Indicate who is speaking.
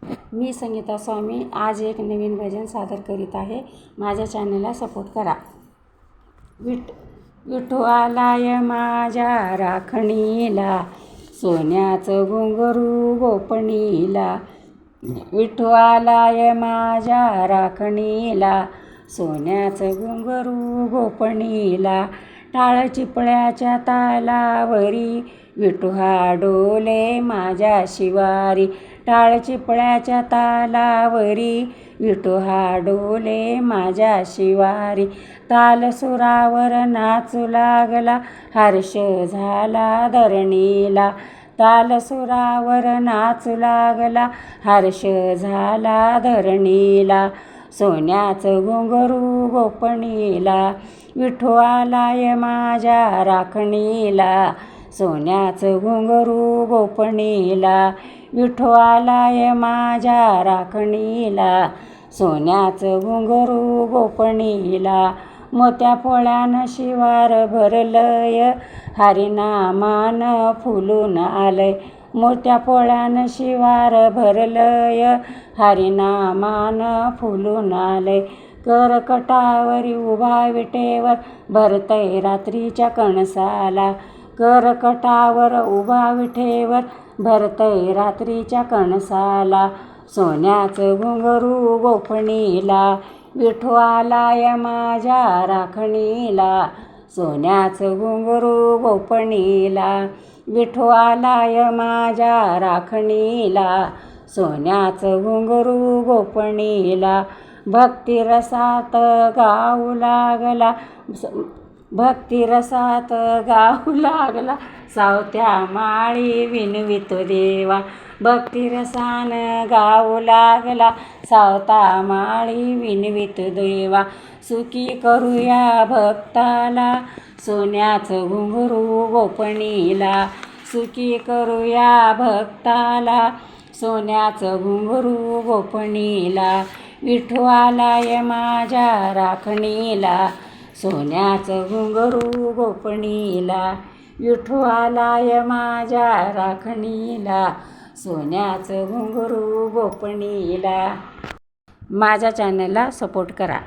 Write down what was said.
Speaker 1: मी संगीता स्वामी आज एक नवीन भजन सादर करीत आहे. माझ्या चॅनलला सपोर्ट करा. विठू आलाय माझ्या राखणीला, सोन्याचं घुंगरू गोपणीला. विठू आलाय माझ्या राखणीला, सोन्याचं घुंगरू गोपणीला. टाळ चिपळ्याच्या तालावरी, विठू हा डोले माझ्या शिवारी. टाळ चिपळ्याच्या तालावरी, विठू हा डोले माझ्या शिवारी. ताल सुरावर नाचू लागला, हर्ष झाला धरणीला. ताल सुरावर नाचू लागला, हर्ष झाला धरणीला. सोन्याचं घुंगरू गोपणीला, विठू आलाय माझ्या राखणीला, सोन्याचं घुंगरू गोपणीला. विठू आलाय माझ्या राखणीला, सोन्याचं घुंगरू गोपणीला. मोत्या पोळ्यानं शिवार भरलय, हरिनामानं फुलून आलय. मोत्या पोळ्यानं शिवार भरलय, हरिनामानं फुलून आलय. करकटावरी उभा विटेवर, भरतय रात्रीच्या कणसाला. करकटावर उभा विटेवर, भरतय रात्रीच्या कणसाला. सोन्याचं घुंगरू गोपणीला, विठू आलाय माझ्या राखणीला, सोन्याचं घुंगरू गोपणीला. विठू आलाय माझ्या राखणीला, सोन्याचं घुंगरू गोपणीला. भक्तिरसात गाऊ लागला, भक्तिरसात गाऊ लागला, सावत्या माळी विनवितो देवा. भक्तिरसानं गाऊ लागला, सावता माळी विनवितो देवा. सुखी करूया भक्ताला, सोन्याचं घुंगरू गोपणीला. सुखी करूया भक्ताला, सोन्याचं घुंगरू गोपणीला. विठू आलाय माझ्या राखणीला, सोन्याचं घुंगरू गोपणीला. विठू आलाय माझ्या राखणीला, सोन्याचं घुंगरू गोपणीला. माझ्या चॅनलला सपोर्ट करा.